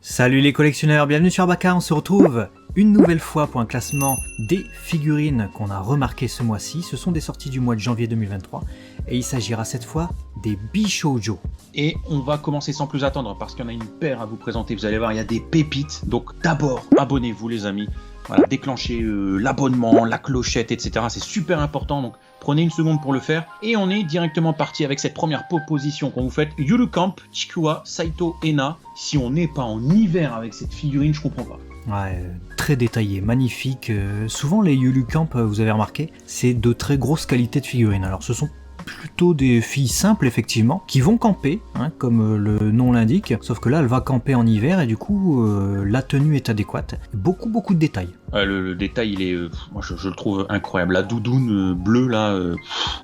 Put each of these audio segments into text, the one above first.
Salut les collectionneurs, bienvenue sur Abaka, on se retrouve une nouvelle fois pour un classement des figurines qu'on a remarqué ce mois-ci. Ce sont des sorties du mois de janvier 2023 et il s'agira cette fois des Bishoujo. Et on va commencer sans plus attendre parce qu'il y en a une paire à vous présenter, vous allez voir, il y a des pépites. Donc d'abord, abonnez-vous les amis, voilà, déclenchez l'abonnement, la clochette, etc. C'est super important, donc prenez une seconde pour le faire. Et on est directement parti avec cette première proposition qu'on vous fait. Yulu Camp, Chikua, Saito, Ena. Si on n'est pas en hiver avec cette figurine, je comprends pas. Ouais, très détaillé, magnifique. Souvent les Yulu Camp, vous avez remarqué, c'est de très grosses qualités de figurines. Alors ce sont plutôt des filles simples effectivement, qui vont camper, hein, comme le nom l'indique, sauf que là elle va camper en hiver et du coup la tenue est adéquate. Beaucoup de détails. Le détail il est, moi je le trouve incroyable. La doudoune bleue là,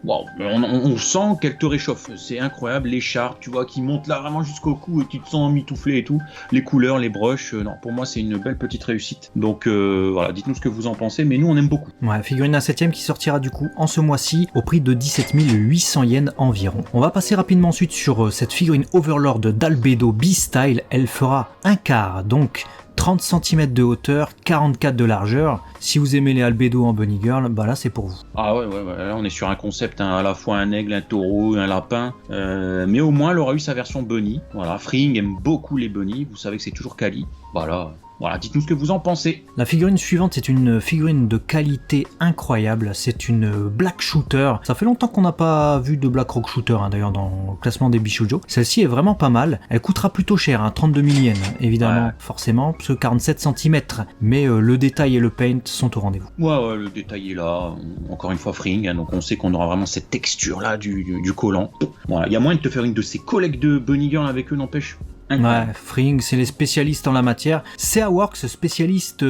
waouh, on sent qu'elle te réchauffe, c'est incroyable. L'écharpe, tu vois, qui monte là vraiment jusqu'au cou et tu te sens mitouflé et tout. Les couleurs, les broches, non, pour moi c'est une belle petite réussite. Donc voilà, dites-nous ce que vous en pensez, mais nous on aime beaucoup. Ouais, figurine à 7ème qui sortira du coup en ce mois-ci au prix de 17 800 yens environ. On va passer rapidement ensuite sur cette figurine Overlord d'Albedo B-Style. Elle fera un quart, donc 30 cm de hauteur, 44 de largeur. Si vous aimez les Albedo en Bunny Girl, bah là c'est pour vous. Ah ouais, là on est sur un concept, hein, à la fois un aigle, un taureau, un lapin, mais au moins elle aura eu sa version Bunny. Voilà, Freeing aime beaucoup les Bunny, vous savez que c'est toujours quali. Voilà, dites-nous ce que vous en pensez. La figurine suivante, c'est une figurine de qualité incroyable. C'est une Black Shooter. Ça fait longtemps qu'on n'a pas vu de Black Rock Shooter, hein, d'ailleurs, dans le classement des Bishoujo. Celle-ci est vraiment pas mal. Elle coûtera plutôt cher, hein, 32 000 yens, évidemment, ouais. Forcément, parce que 47 cm. Mais le détail et le paint sont au rendez-vous. Ouais, le détail est là. Encore une fois, Freeing, hein, donc on sait qu'on aura vraiment cette texture-là du collant. Voilà, il y a moyen de te faire une de ces collègues de Bunny Girl avec eux, n'empêche. Ouais, Freeing, c'est les spécialistes en la matière. CA Works, spécialiste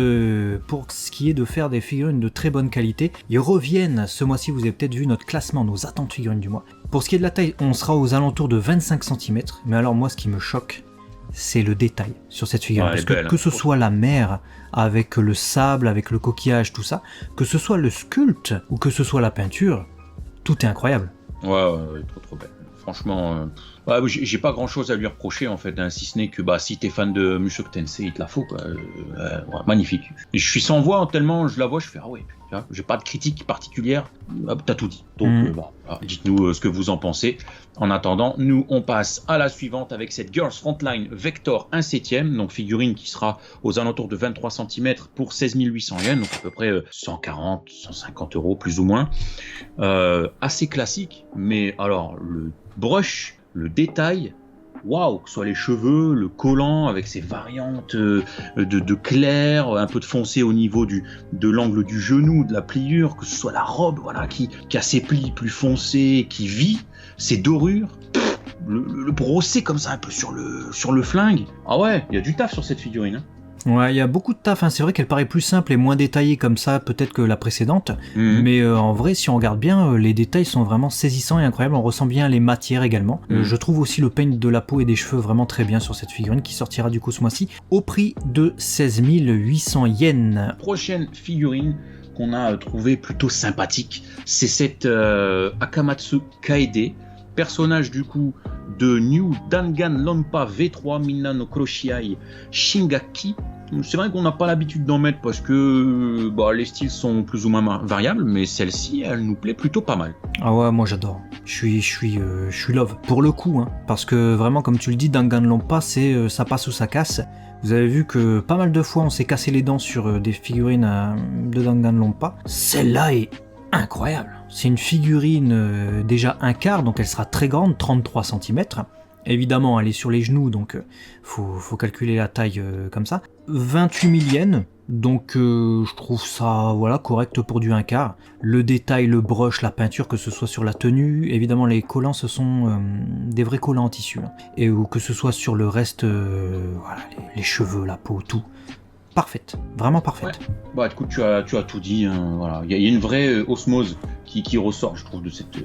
pour ce qui est de faire des figurines de très bonne qualité. Ils reviennent ce mois-ci, vous avez peut-être vu notre classement, nos attentes figurines du mois. Pour ce qui est de la taille, on sera aux alentours de 25 cm. Mais alors moi, ce qui me choque, c'est le détail sur cette figurine. Ouais, parce que ce soit la mer avec le sable, avec le coquillage, tout ça, que ce soit le sculpte ou que ce soit la peinture, tout est incroyable. Ouais, trop belle. Franchement, j'ai pas grand chose à lui reprocher en fait, hein, si ce n'est que si t'es fan de Mushoku Tensei, il te la faut quoi. Magnifique. Et je suis sans voix tellement je la vois, je fais ah ouais, j'ai pas de critique particulière, t'as tout dit. Donc dites-nous ce que vous en pensez. En attendant, nous on passe à la suivante avec cette Girls Frontline Vector 1/7, donc figurine qui sera aux alentours de 23 cm pour 16 800 yens, donc à peu près 140, 150 euros plus ou moins. Assez classique, mais alors le brush, le détail, waouh, que ce soit les cheveux, le collant avec ses variantes de clair, un peu de foncé au niveau de l'angle du genou, de la pliure, que ce soit la robe, voilà, qui a ses plis plus foncés, qui vit, ses dorures, le brossé comme ça un peu sur le flingue. Ah ouais, il y a du taf sur cette figurine, hein. Ouais, il y a beaucoup de taf, hein. C'est vrai qu'elle paraît plus simple et moins détaillée comme ça peut-être que la précédente, mais en vrai si on regarde bien, les détails sont vraiment saisissants et incroyables, on ressent bien les matières également. Je trouve aussi le paint de la peau et des cheveux vraiment très bien sur cette figurine qui sortira du coup ce mois-ci au prix de 16 800 yens. Prochaine figurine qu'on a trouvée plutôt sympathique, c'est cette Akamatsu Kaede, personnage du coup de New Danganronpa V3 Minna no Kuroshiai Shingaki. C'est vrai qu'on n'a pas l'habitude d'en mettre parce que les styles sont plus ou moins variables, mais celle-ci, elle nous plaît plutôt pas mal. Ah ouais, moi j'adore. Je suis love pour le coup, hein, parce que vraiment, comme tu le dis, Danganronpa, c'est ça passe ou ça casse. Vous avez vu que pas mal de fois on s'est cassé les dents sur des figurines de Danganronpa. Celle-là est incroyable. C'est une figurine déjà un quart, donc elle sera très grande, 33 cm. Évidemment, elle est sur les genoux, donc faut calculer la taille comme ça. 28 000 yens, donc je trouve ça correct pour du un quart. Le détail, le brush, la peinture, que ce soit sur la tenue, évidemment les collants ce sont des vrais collants en tissu, hein. Et ou que ce soit sur le reste, les cheveux, la peau, tout. Parfaite, vraiment parfaite. Ouais. Écoute, tu as tout dit, hein, voilà. Il y a une vraie osmose qui ressort, je trouve, de cette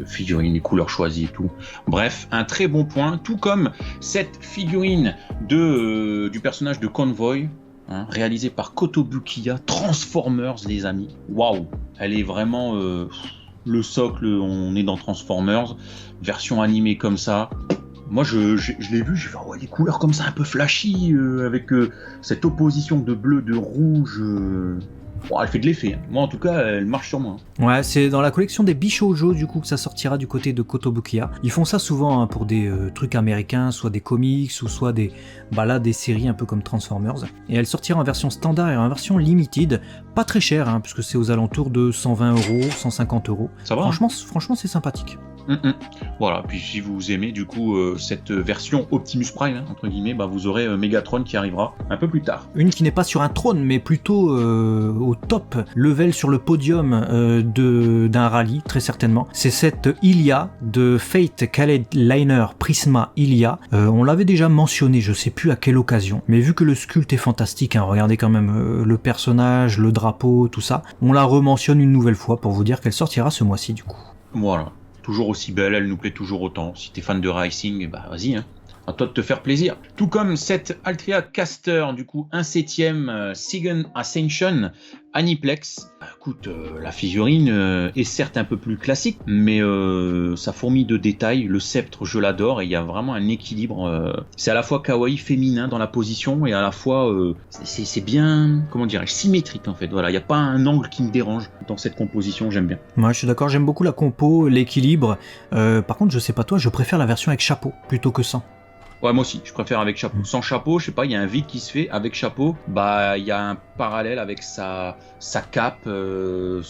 figurine, les couleurs choisies et tout. Bref, un très bon point, tout comme cette figurine du personnage de Convoy, hein, réalisée par Kotobukiya, Transformers, les amis. Waouh, elle est vraiment le socle, on est dans Transformers, version animée comme ça. Moi, je l'ai vu, j'ai fait ouais, des couleurs comme ça, un peu flashy, avec cette opposition de bleu, de rouge. Elle fait de l'effet. Hein. Moi, en tout cas, elle marche sur moi. Ouais, c'est dans la collection des Bishoujo du coup que ça sortira du côté de Kotobukiya. Ils font ça souvent pour des trucs américains, soit des comics ou soit des séries un peu comme Transformers. Et elle sortira en version standard et en version limited, pas très cher, hein, puisque c'est aux alentours de 120 €, 150 €. Ça va. Franchement, c'est sympathique. Voilà, puis si vous aimez du coup cette version Optimus Prime, hein, entre guillemets, vous aurez Megatron qui arrivera un peu plus tard. Une qui n'est pas sur un trône, mais plutôt au top level sur le podium d'un rallye, très certainement. C'est cette Ilia de Fate Khaled Liner Prisma Ilia. On l'avait déjà mentionné, je sais plus à quelle occasion, mais vu que le sculpte est fantastique, hein, regardez quand même le personnage, le drapeau, tout ça, on la rementionne une nouvelle fois pour vous dire qu'elle sortira ce mois-ci du coup. Voilà. Toujours aussi belle, elle nous plaît toujours autant. Si t'es fan de racing, vas-y, hein. À toi de te faire plaisir. Tout comme cette Altria Caster, du coup, un 7ème Sigen Ascension Aniplex. Écoute, la figurine est certes un peu plus classique, mais ça fourmille de détails. Le sceptre, je l'adore, et il y a vraiment un équilibre. C'est à la fois kawaii, féminin dans la position, et à la fois, c'est bien, comment dirais-je, symétrique en fait. Voilà, il n'y a pas un angle qui me dérange dans cette composition, j'aime bien. Moi, je suis d'accord, j'aime beaucoup la compo, l'équilibre. Par contre, je sais pas toi, je préfère la version avec chapeau plutôt que sans. Ouais, moi aussi, je préfère avec chapeau. Sans chapeau, je sais pas, il y a un vide qui se fait. Avec chapeau, il y a un parallèle avec sa cape, avec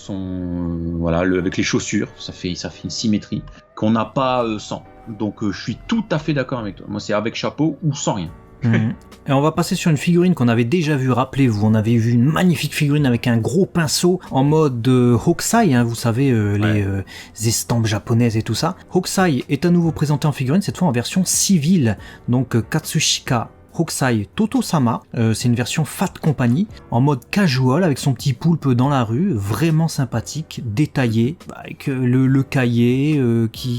les chaussures. Ça fait une symétrie qu'on n'a pas sans. Donc, je suis tout à fait d'accord avec toi. Moi, c'est avec chapeau ou sans rien. Et on va passer sur une figurine qu'on avait déjà vue, rappelez-vous, on avait vu une magnifique figurine avec un gros pinceau en mode Hokusai, hein, vous savez, les estampes japonaises et tout ça. Hokusai est à nouveau présenté en figurine, cette fois en version civile, donc Katsushika Hokusai Toto-sama, c'est une version Fat Company, en mode casual avec son petit poulpe dans la rue, vraiment sympathique, détaillé, avec le cahier,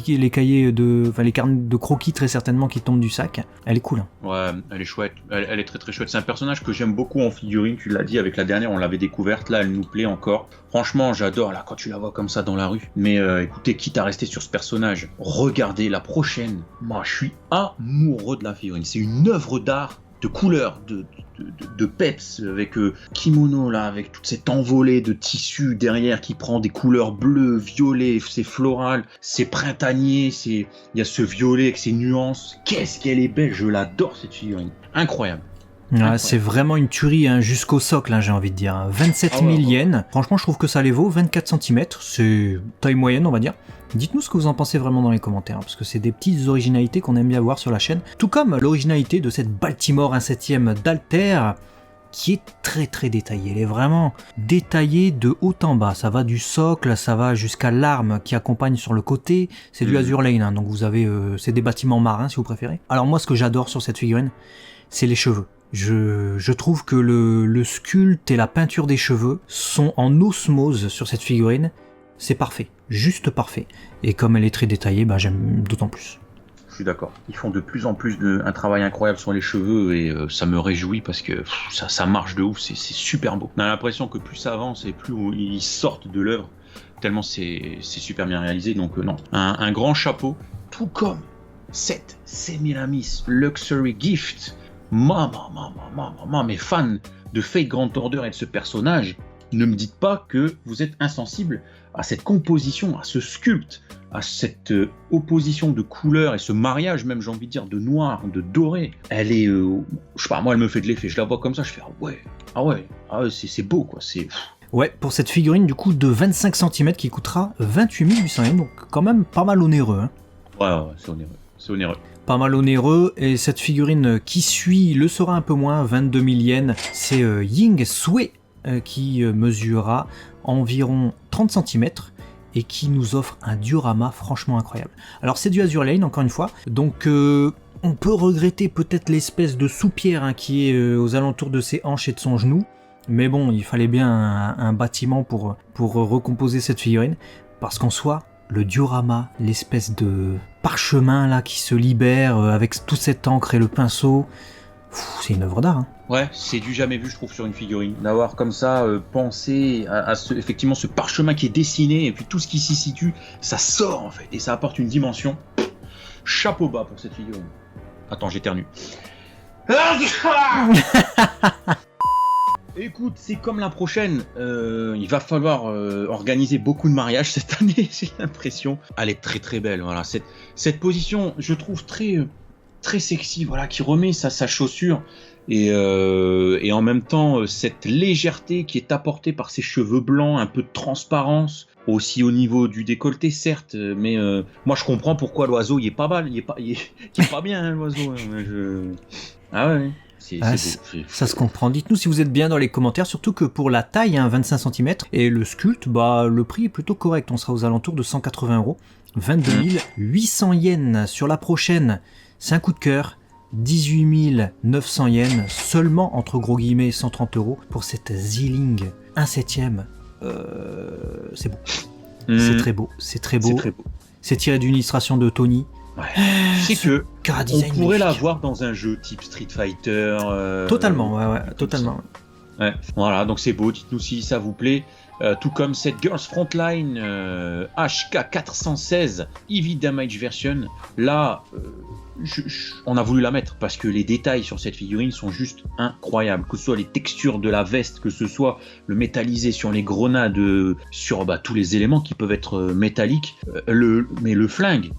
les cahiers les carnets de croquis très certainement qui tombent du sac. Elle est cool. Hein. Ouais, elle est chouette, elle est très très chouette. C'est un personnage que j'aime beaucoup en figurine, tu l'as dit avec la dernière, on l'avait découverte, là elle nous plaît encore. Franchement, j'adore là quand tu la vois comme ça dans la rue. Mais écoutez, quitte à rester sur ce personnage, regardez la prochaine. Moi, je suis amoureux de la figurine. C'est une œuvre d'art de couleurs, de peps, avec kimono là, avec toute cette envolée de tissu derrière qui prend des couleurs bleues, violets, c'est floral, c'est printanier, il y a ce violet avec ses nuances. Qu'est-ce qu'elle est belle, je l'adore cette figurine. Incroyable. Ouais, c'est vraiment une tuerie hein, jusqu'au socle, hein, j'ai envie de dire. 27 000 yens. Franchement, je trouve que ça les vaut. 24 cm, c'est taille moyenne, on va dire. Dites-nous ce que vous en pensez vraiment dans les commentaires, parce que c'est des petites originalités qu'on aime bien voir sur la chaîne. Tout comme l'originalité de cette Baltimore 1/7 d'Alter, qui est très très détaillée. Elle est vraiment détaillée de haut en bas. Ça va du socle, ça va jusqu'à l'arme qui accompagne sur le côté. C'est du Azure Lane, hein, donc vous avez, c'est des bâtiments marins si vous préférez. Alors moi, ce que j'adore sur cette figurine, c'est les cheveux. Je trouve que le sculpte et la peinture des cheveux sont en osmose sur cette figurine. C'est parfait, juste parfait. Et comme elle est très détaillée, j'aime d'autant plus. Je suis d'accord. Ils font de plus en plus un travail incroyable sur les cheveux et ça me réjouit parce que ça marche de ouf, c'est super beau. On a l'impression que plus ça avance et plus ils sortent de l'œuvre, tellement c'est super bien réalisé. Donc non, un grand chapeau, tout comme cette Semiramis Luxury Gift. Mes fans de Fate Grand Order et de ce personnage, ne me dites pas que vous êtes insensible à cette composition, à ce sculpte, à cette opposition de couleurs et ce mariage même, j'ai envie de dire, de noir, de doré. Elle est, je sais pas, moi elle me fait de l'effet, je la vois comme ça, je fais ah ouais, c'est beau quoi, c'est... Ouais, pour cette figurine du coup de 25 cm qui coûtera 28 800 yens, donc quand même pas mal onéreux. Hein. Ouais, c'est onéreux. Pas mal onéreux, et cette figurine qui suit le sera un peu moins, 22 000 yens, c'est Ying Sui qui mesurera environ 30 cm et qui nous offre un diorama franchement incroyable. Alors c'est du Azure Lane encore une fois, donc on peut regretter peut-être l'espèce de soupière hein, qui est aux alentours de ses hanches et de son genou, mais bon, il fallait bien un bâtiment pour recomposer cette figurine, parce qu'en soi, le diorama, l'espèce de parchemin là qui se libère avec toute cette encre et le pinceau, c'est une œuvre d'art. Hein. Ouais, c'est du jamais vu, je trouve, sur une figurine. D'avoir comme ça pensé à effectivement ce parchemin qui est dessiné et puis tout ce qui s'y situe, ça sort en fait et ça apporte une dimension. chapeau bas pour cette figurine. Attends, j'éternue. Écoute, c'est comme la prochaine. Il va falloir organiser beaucoup de mariages cette année, j'ai l'impression. Elle est très très belle. Voilà, cette position, je trouve très sexy. Voilà, qui remet sa chaussure et en même temps cette légèreté qui est apportée par ses cheveux blancs, un peu de transparence. Aussi au niveau du décolleté, certes, mais moi je comprends pourquoi l'oiseau il est pas mal, il est pas bien hein, l'oiseau. Hein, Ah ouais. C'est beau. Ça se comprend. Dites-nous si vous êtes bien dans les commentaires, surtout que pour la taille, 25 cm, et le sculpte, le prix est plutôt correct. On sera aux alentours de 180 €, 22 800 yens. Sur la prochaine, c'est un coup de cœur, 18 900 yens, seulement entre gros guillemets 130 € pour cette Ziling 1/7. C'est beau. C'est très beau. C'est très beau. C'est tiré d'une illustration de Tony. Ouais. C'est que on pourrait l'avoir dans un jeu type Street Fighter. Totalement, totalement. Ouais. Voilà, donc c'est beau. Dites-nous si ça vous plaît. Tout comme cette Girls Frontline HK 416 Heavy Damage Version. Là, on a voulu la mettre parce que les détails sur cette figurine sont juste incroyables. Que ce soit les textures de la veste, que ce soit le métallisé sur les grenades, sur tous les éléments qui peuvent être métalliques. Mais le flingue.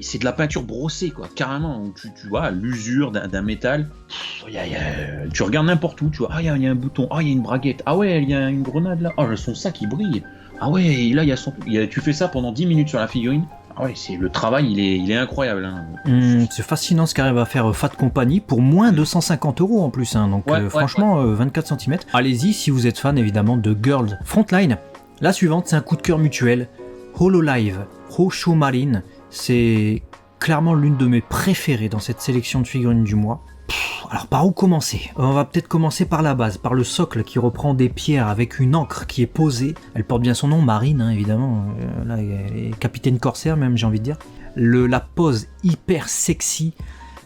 C'est de la peinture brossée, quoi, carrément. Tu vois l'usure d'un métal. Tu regardes n'importe où, tu vois. Il y a un bouton. Il y a une braguette. Ah ouais, il y a une grenade là. son sac il brille. Ah ouais, et là tu fais ça pendant 10 minutes sur la figurine. Ah ouais, le travail, il est incroyable. Hein. C'est fascinant ce qu'arrive à faire Fat Company pour moins de 150 € en plus. Hein. Donc franchement, 24 cm. Allez-y si vous êtes fan évidemment de Girls Frontline. La suivante, c'est un coup de cœur mutuel. Hololive Hosho Marine. C'est clairement l'une de mes préférées dans cette sélection de figurines du mois. Alors par où commencer ? On va peut-être commencer par la base, par le socle qui reprend des pierres avec une encre qui est posée. Elle porte bien son nom, Marine, hein, évidemment. Là, elle est capitaine corsaire même, j'ai envie de dire. La pose hyper sexy,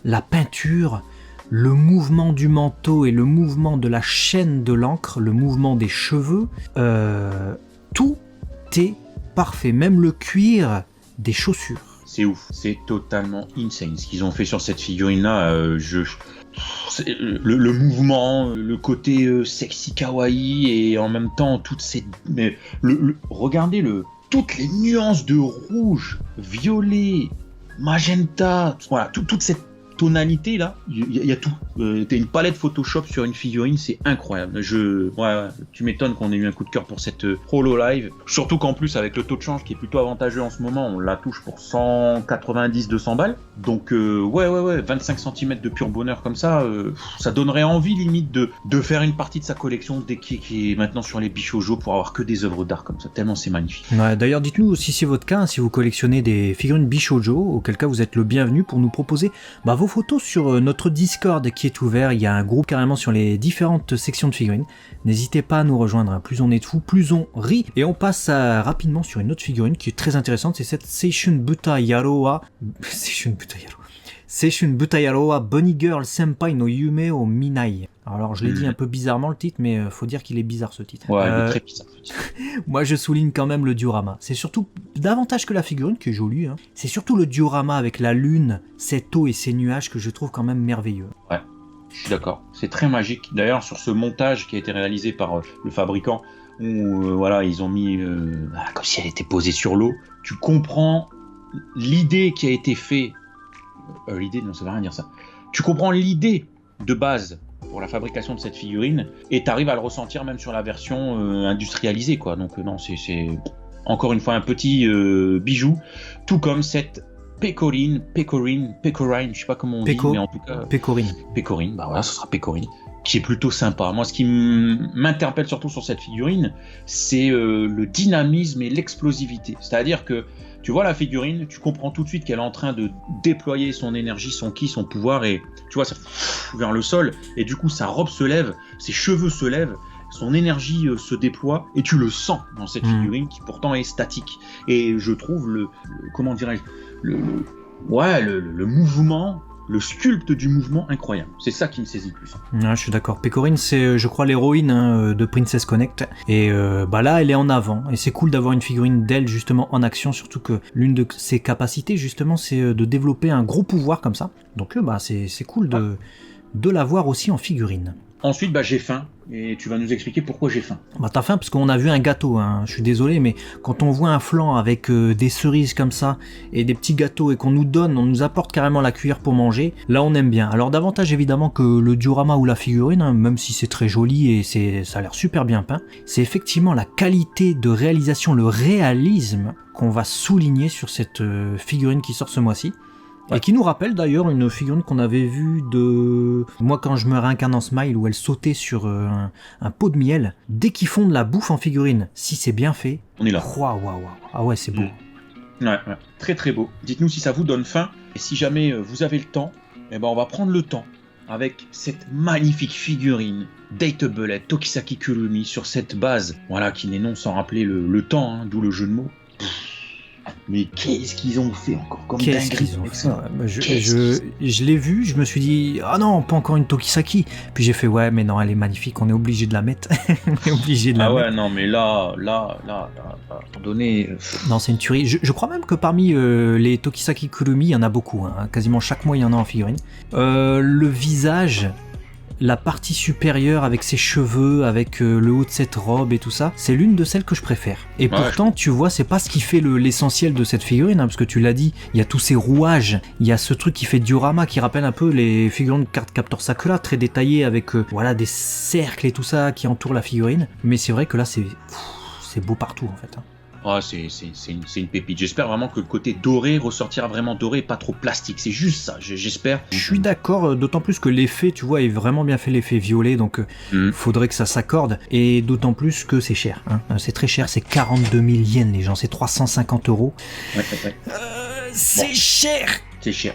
la peinture, le mouvement du manteau et le mouvement de la chaîne de l'encre, le mouvement des cheveux, tout est parfait. Même le cuir des chaussures. C'est ouf, c'est totalement insane ce qu'ils ont fait sur cette figurine-là. Le mouvement, le côté sexy kawaii et en même temps toutes ces, regardez toutes les nuances de rouge, violet, magenta, voilà, toute cette tonalité là, il y a tout. T'as une palette Photoshop sur une figurine, c'est incroyable. Tu m'étonnes qu'on ait eu un coup de cœur pour cette Hololive. Surtout qu'en plus avec le taux de change qui est plutôt avantageux en ce moment, on la touche pour 190-200 balles. Donc 25 cm de pur bonheur comme ça, ça donnerait envie limite de faire une partie de sa collection qui est maintenant sur les Bishojo pour avoir que des œuvres d'art comme ça. Tellement c'est magnifique. Ouais, d'ailleurs dites-nous si c'est votre cas, si vous collectionnez des figurines Bishojo, auquel cas vous êtes le bienvenu pour nous proposer vos photos sur notre Discord qui est ouvert. Il y a un groupe carrément sur les différentes sections de figurines. N'hésitez pas à nous rejoindre. Plus on est de fous, plus on rit. Et on passe rapidement sur une autre figurine qui est très intéressante. C'est cette Seishun Butayaroa Bunny Girl Senpai no Yume o Minai. Alors je l'ai dit un peu bizarrement le titre, mais faut dire qu'il est bizarre ce titre. Ouais, il est très bizarre ce titre. Moi je souligne quand même le diorama. C'est surtout, davantage que la figurine qui est jolie, hein, c'est surtout le diorama avec la lune, cette eau et ces nuages que je trouve quand même merveilleux. Ouais, je suis d'accord. C'est très magique. D'ailleurs sur ce montage qui a été réalisé par le fabricant, où ils ont mis comme si elle était posée sur l'eau, tu comprends l'idée qui a été faite. L'idée, non ça veut rien dire ça. Tu comprends l'idée de base pour la fabrication de cette figurine et t'arrives à le ressentir même sur la version industrialisée quoi. Donc non, c'est encore une fois un petit bijou, tout comme cette Pecorine, je sais pas comment on dit, mais en tout cas Pecorine, ce sera Pecorine, qui est plutôt sympa. Moi ce qui m'interpelle surtout sur cette figurine, c'est le dynamisme et l'explosivité, c'est-à-dire que tu vois la figurine, tu comprends tout de suite qu'elle est en train de déployer son énergie, son ki, son pouvoir, et tu vois ça vers le sol, et du coup sa robe se lève, ses cheveux se lèvent, son énergie se déploie, et tu le sens dans cette figurine qui pourtant est statique. Et je trouve le mouvement le sculpte du mouvement incroyable. C'est ça qui me saisit le plus. Je suis d'accord. Pecorine, c'est, je crois, l'héroïne de Princess Connect. Et là, elle est en avant. Et c'est cool d'avoir une figurine d'elle, justement, en action. Surtout que l'une de ses capacités, justement, c'est de développer un gros pouvoir comme ça. Donc, c'est cool de la voir aussi en figurine. Ensuite, j'ai faim. Et tu vas nous expliquer pourquoi j'ai faim. T'as faim parce qu'on a vu un gâteau, hein. Je suis désolé, mais quand on voit un flan avec des cerises comme ça et des petits gâteaux et qu'on nous apporte carrément la cuillère pour manger, là on aime bien. Alors davantage évidemment que le diorama ou la figurine, hein, même si c'est très joli et ça a l'air super bien peint, c'est effectivement la qualité de réalisation, le réalisme qu'on va souligner sur cette figurine qui sort ce mois-ci. Ouais. Et qui nous rappelle d'ailleurs une figurine qu'on avait vue de moi quand je me réincarne en Smile, où elle sautait sur un pot de miel. Dès qu'ils font de la bouffe en figurine, si c'est bien fait, on est là. Waouh. Ah ouais, c'est beau. Ouais, très très beau. Dites-nous si ça vous donne faim, et si jamais vous avez le temps, on va prendre le temps avec cette magnifique figurine Dateable Tokisaki Kurumi sur cette base, voilà, qui n'est non sans rappeler le temps, hein, d'où le jeu de mots. Mais qu'est-ce qu'ils ont fait encore comme dinguerie avec ça? Je l'ai vu, je me suis dit ah non, pas encore une Tokisaki. Puis j'ai fait ouais, mais non, elle est magnifique, on est obligé de la mettre. On est obligé de la mettre. Ah ouais, non, mais là, donné. Non, c'est une tuerie. Je crois même que parmi les Tokisaki Kurumi, il y en a beaucoup. Hein. Quasiment chaque mois, il y en a en figurine. Le visage. La partie supérieure avec ses cheveux, avec le haut de cette robe et tout ça, c'est l'une de celles que je préfère. Et pourtant, tu vois, c'est pas ce qui fait l'essentiel de cette figurine, hein, parce que tu l'as dit, il y a tous ces rouages, il y a ce truc qui fait diorama, qui rappelle un peu les figurines de Cardcaptor Sakura, très détaillées avec des cercles et tout ça qui entourent la figurine. Mais c'est vrai que là, c'est beau partout en fait. Hein. Ah, c'est une pépite. J'espère vraiment que le côté doré ressortira vraiment doré et pas trop plastique. C'est juste ça, j'espère. Je suis d'accord, d'autant plus que l'effet, tu vois, est vraiment bien fait, l'effet violet, donc faudrait que ça s'accorde. Et d'autant plus que c'est cher. Hein. C'est très cher, c'est 42 000 yens, les gens, c'est 350 €. Ouais. C'est cher. C'est cher.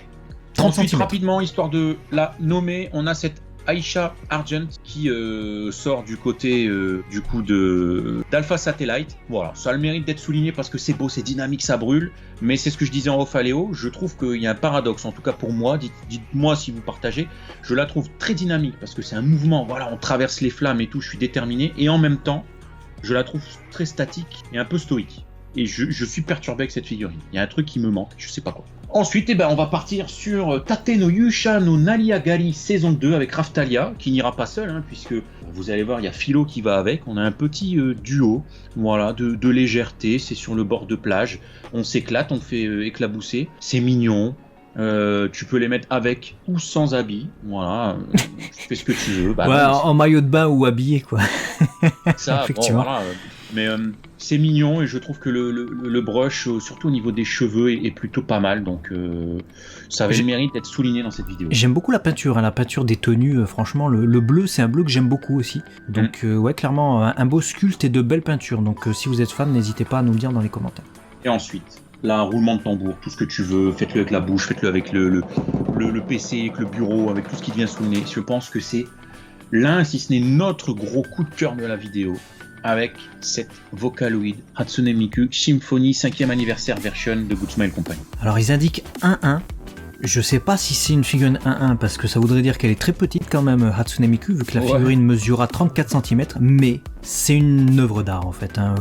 30 Ensuite, cm. rapidement, histoire de la nommer, on a cette Aisha Argent qui sort du côté d'Alpha Satellite. Voilà, ça a le mérite d'être souligné parce que c'est beau, c'est dynamique, ça brûle. Mais c'est ce que je disais en off à Léo, je trouve qu'il y a un paradoxe, en tout cas pour moi, dites-moi si vous partagez, je la trouve très dynamique parce que c'est un mouvement, voilà, on traverse les flammes et tout, je suis déterminé. Et en même temps, je la trouve très statique et un peu stoïque. Et je suis perturbé avec cette figurine. Il y a un truc qui me manque, je sais pas quoi. Ensuite, on va partir sur Tate no Yusha no Nariagari saison 2 avec Raftalia, qui n'ira pas seul, hein, puisque vous allez voir, il y a Philo qui va avec. On a un petit duo, voilà, de légèreté, c'est sur le bord de plage. On s'éclate, on fait éclabousser. C'est mignon. Tu peux les mettre avec ou sans habit, voilà, tu fais ce que tu veux. En maillot de bain ou habillé, quoi. Ça, effectivement. Bon, voilà, mais c'est mignon et je trouve que le brush, surtout au niveau des cheveux, est plutôt pas mal, donc ça avait le mérite d'être souligné dans cette vidéo. J'aime beaucoup la peinture, hein, la peinture des tenues, franchement, le bleu, c'est un bleu que j'aime beaucoup aussi. Donc ouais, clairement, un beau sculpte et de belles peintures, donc si vous êtes fan, n'hésitez pas à nous le dire dans les commentaires. Et ensuite, là, un roulement de tambour, tout ce que tu veux, faites-le avec la bouche, faites-le avec le PC, avec le bureau, avec tout ce qui te vient sous le nez. Je pense que c'est l'un, si ce n'est notre gros coup de cœur de la vidéo, avec cette Vocaloid Hatsune Miku Symphony 5e anniversaire version de Good Smile Company. Alors ils indiquent 1-1. Je sais pas si c'est une figurine 1-1 parce que ça voudrait dire qu'elle est très petite quand même, Hatsune Miku, vu que la figurine mesura 34 cm, mais c'est une œuvre d'art en fait, hein,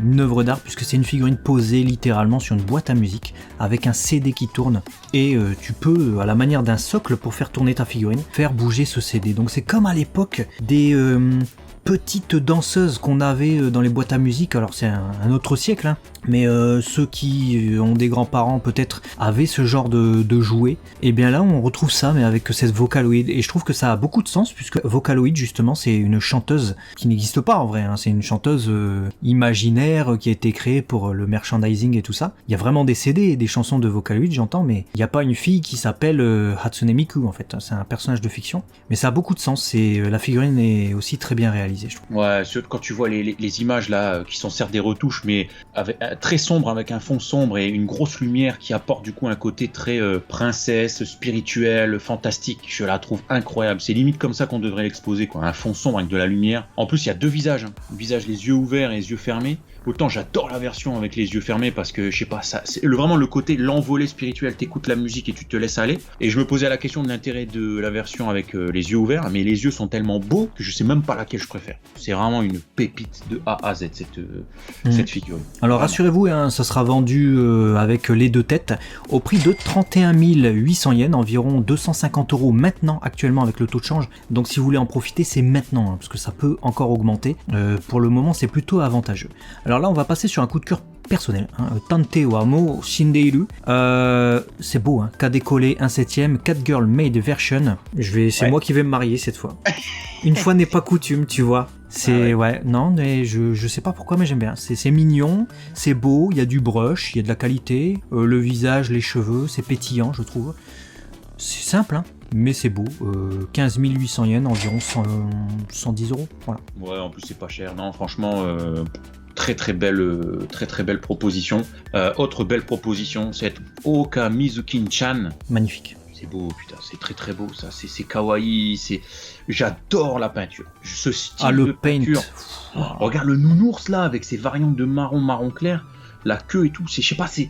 une œuvre d'art puisque c'est une figurine posée littéralement sur une boîte à musique avec un CD qui tourne et tu peux, à la manière d'un socle pour faire tourner ta figurine, faire bouger ce CD. Donc c'est comme à l'époque des petites danseuses qu'on avait dans les boîtes à musique, alors c'est un autre siècle, hein, mais ceux qui ont des grands-parents peut-être avaient ce genre de jouets, et bien là on retrouve ça mais avec cette Vocaloid, et je trouve que ça a beaucoup de sens puisque Vocaloid justement c'est une chanteuse qui n'existe pas en vrai, hein, c'est une chanteuse imaginaire qui a été créée pour le merchandising et tout ça. Il y a vraiment des CD et des chansons de Vocaloid, j'entends, mais il n'y a pas une fille qui s'appelle Hatsune Miku en fait, c'est un personnage de fiction, mais ça a beaucoup de sens, et la figurine est aussi très bien réalisée. Je trouve. Ouais, quand tu vois les images là, qui sont certes des retouches, mais très sombres, avec un fond sombre et une grosse lumière qui apporte du coup un côté très princesse, spirituel, fantastique, je la trouve incroyable. C'est limite comme ça qu'on devrait l'exposer, quoi. Un fond sombre avec de la lumière. En plus, il y a deux visages, hein. Le visage, les yeux ouverts et les yeux fermés. autant j'adore la version avec les yeux fermés parce que je sais pas, ça, c'est vraiment le côté l'envolée spirituelle, t'écoutes la musique et tu te laisses aller. Et je me posais la question de l'intérêt de la version avec les yeux ouverts, mais les yeux sont tellement beaux que je sais même pas laquelle je préfère. C'est vraiment une pépite de A à Z cette figurine. Alors rassurez-vous, hein, ça sera vendu avec les deux têtes au prix de 31 800 yens, environ 250 € maintenant actuellement avec le taux de change. Donc si vous voulez en profiter, c'est maintenant, hein, parce que ça peut encore augmenter. Pour le moment, c'est plutôt avantageux. Alors là, on va passer sur un coup de cœur personnel, hein. Tante Wamo Shindeiru, c'est beau, hein. Cas décollé 1/7, Catgirl Made Version. C'est moi qui vais me marier cette fois. Une fois n'est pas coutume, tu vois. C'est non, mais je sais pas pourquoi, mais j'aime bien. C'est mignon, c'est beau, il y a du brush, il y a de la qualité, le visage, les cheveux, c'est pétillant, je trouve. C'est simple, hein, mais c'est beau. 15 800 yens, environ 110 €. Voilà. Ouais, en plus c'est pas cher. Non, franchement. Très belle proposition. Autre belle proposition, c'est Oka Mizukin-chan. Magnifique. C'est beau, putain, c'est très beau ça. C'est kawaii, j'adore la peinture. Ce style de peinture. Regarde le nounours là avec ses variantes de marron clair, la queue et tout. Je sais pas, c'est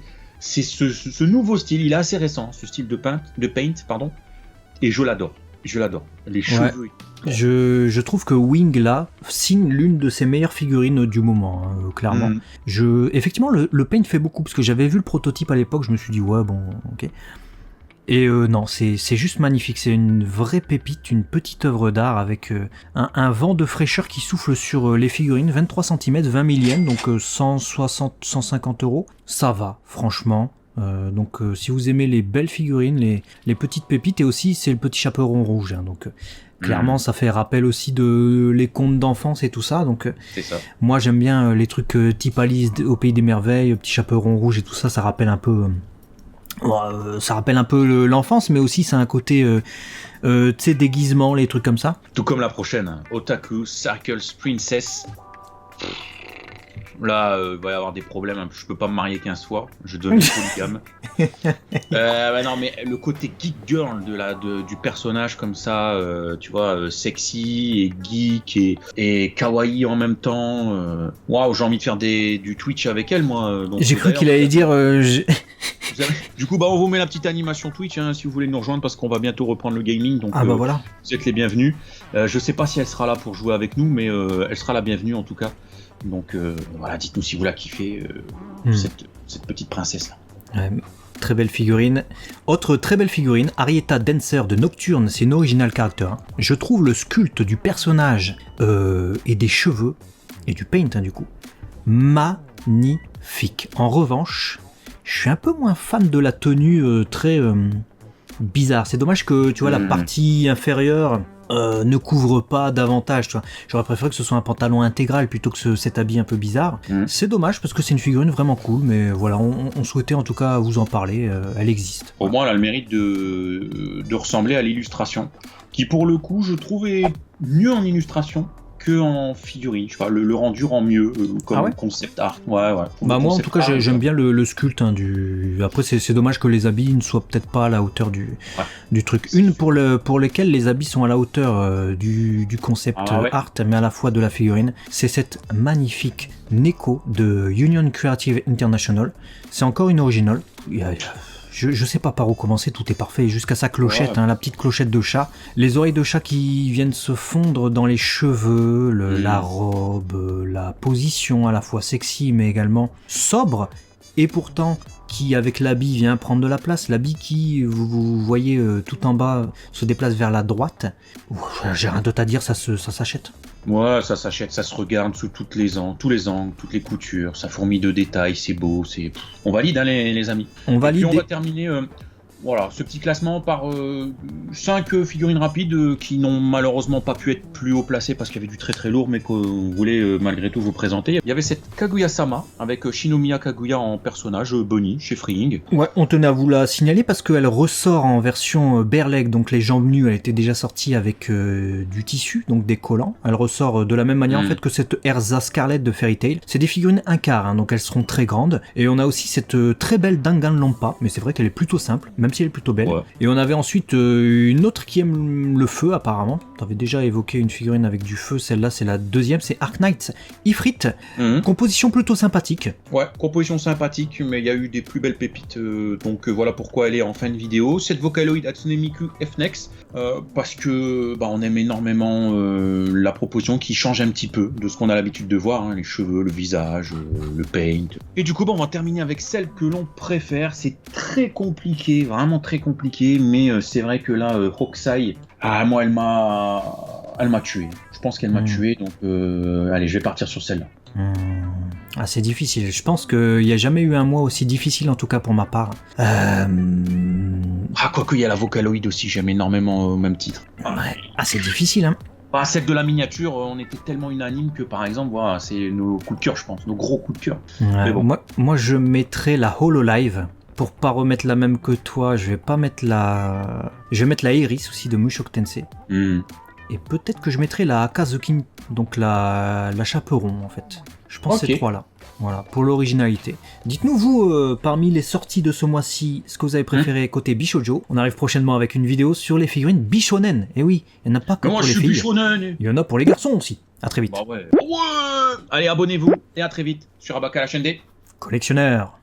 ce nouveau style. Il est assez récent, ce style de paint, pardon. Et je l'adore. Les cheveux. Je trouve que Wing là signe l'une de ses meilleures figurines du moment, hein, clairement. Effectivement, le paint fait beaucoup parce que j'avais vu le prototype à l'époque, je me suis dit ouais bon, ok. Et non, c'est juste magnifique, c'est une vraie pépite, une petite œuvre d'art avec un vent de fraîcheur qui souffle sur les figurines, 23 cm, 20 millièmes, donc 150 €. Ça va, franchement. Donc si vous aimez les belles figurines, les petites pépites, et aussi c'est le petit chaperon rouge, hein, donc clairement ça fait rappel aussi de les contes d'enfance et tout ça, donc c'est ça. Moi j'aime bien les trucs type Alice au pays des merveilles, petit chaperon rouge et tout ça, ça rappelle un peu l'enfance, mais aussi c'est un côté tu sais, déguisement, les trucs comme ça. Tout comme la prochaine, hein. Otaku Circles Princess. Là, il va y avoir des problèmes. Je peux pas me marier 15 fois. Je deviens polygame. Non, mais le côté geek girl du personnage comme ça, tu vois, sexy et geek et kawaii en même temps. Waouh, j'ai envie de faire du Twitch avec elle, moi. Donc, j'ai cru qu'il allait dire. Du coup, on vous met la petite animation Twitch, hein, si vous voulez nous rejoindre, parce qu'on va bientôt reprendre le gaming. Donc, voilà. Vous êtes les bienvenus. Je sais pas si elle sera là pour jouer avec nous, mais elle sera la bienvenue en tout cas. Donc voilà, dites-nous si vous la kiffez, cette petite princesse là. Très belle figurine. Autre très belle figurine, Arietta Dancer de Nocturne, c'est une original character. Hein. Je trouve le sculpte du personnage et des cheveux, et du paint hein, du coup, magnifique. En revanche, je suis un peu moins fan de la tenue très bizarre. C'est dommage que tu vois la partie inférieure ne couvre pas davantage, tu vois. J'aurais préféré que ce soit un pantalon intégral plutôt que cet habit un peu bizarre. C'est dommage parce que c'est une figurine vraiment cool, mais voilà, on souhaitait en tout cas vous en parler, elle existe. Au moins elle a le mérite de ressembler à l'illustration, qui pour le coup je trouvais mieux en illustration que en figurine. Je sais pas, le rendu rend mieux comme concept art. Ouais. Bah moi en tout cas j'aime bien le sculpte hein, Après c'est dommage que les habits ne soient peut-être pas à la hauteur du truc. Une pour lesquelles les habits sont à la hauteur du concept art, mais à la fois de la figurine. C'est cette magnifique Neko de Union Creative International. C'est encore une originale. Je sais pas par où commencer, tout est parfait, jusqu'à sa clochette, hein, la petite clochette de chat, les oreilles de chat qui viennent se fondre dans les cheveux, la robe, la position à la fois sexy mais également sobre, et pourtant qui avec l'habit vient prendre de la place, l'habit qui, vous voyez tout en bas, se déplace vers la droite. J'ai rien d'autre à dire, ça s'achète. Ouais, ça s'achète, ça se regarde sous tous les angles, toutes les coutures, ça fourmille de détails, c'est beau, on valide hein, les amis. On valide. Et puis on va terminer ce petit classement par 5 figurines rapides qui n'ont malheureusement pas pu être plus haut placées parce qu'il y avait du très très lourd, mais qu'on voulait malgré tout vous présenter. Il y avait cette Kaguya-sama avec Shinomiya Kaguya en personnage Bonnie chez Freeing. Ouais, on tenait à vous la signaler parce qu'elle ressort en version bare leg, donc les jambes nues. Elle était déjà sortie avec du tissu, donc des collants. Elle ressort de la même manière en fait que cette Erza Scarlet de Fairy Tail. C'est des figurines 1/4, hein, donc elles seront très grandes. Et on a aussi cette très belle Danganronpa, mais c'est vrai qu'elle est plutôt simple, même si elle est plutôt belle. Ouais. Et on avait ensuite une autre qui aime le feu apparemment. T'avais déjà évoqué une figurine avec du feu, celle-là c'est la deuxième, c'est Arc Knight Ifrit. Composition plutôt sympathique. Ouais, composition sympathique, mais il y a eu des plus belles pépites, donc voilà pourquoi elle est en fin de vidéo. Cette Vocaloid Hatsune Miku FNEX, parce que on aime énormément la proposition qui change un petit peu de ce qu'on a l'habitude de voir, hein, les cheveux, le visage, le paint. Et du coup, on va terminer avec celle que l'on préfère. C'est très compliqué, vraiment très compliqué, mais c'est vrai que là, Hokusai, moi, elle m'a tué. Je pense qu'elle m'a tué, donc allez, je vais partir sur celle-là. Ah, c'est difficile. Je pense qu'il n'y a jamais eu un mois aussi difficile, en tout cas pour ma part. Quoique, il y a la Vocaloid aussi, j'aime énormément au même titre. Ouais. Ah, c'est difficile, hein. Celle de la miniature, on était tellement unanime que par exemple, voilà, c'est nos coups de cœur, je pense, nos gros coups de cœur. Ouais, bon. Moi, je mettrais la Hololive. Pour pas remettre la même que toi, je vais pas mettre la... Je vais mettre la Iris aussi de Mushoku Tensei. Et peut-être que je mettrai la Akazuki, donc la chaperon en fait. Je pense ces trois-là. Voilà, pour l'originalité. Dites-nous, vous, parmi les sorties de ce mois-ci, ce que vous avez préféré côté Bishojo. On arrive prochainement avec une vidéo sur les figurines Bishonen. Et oui, il n'y en a pas que pour les filles. Bishonen. Il y en a pour les garçons aussi. À très vite. Ouais. Allez, abonnez-vous et à très vite sur Abaka la chaîne des collectionneurs.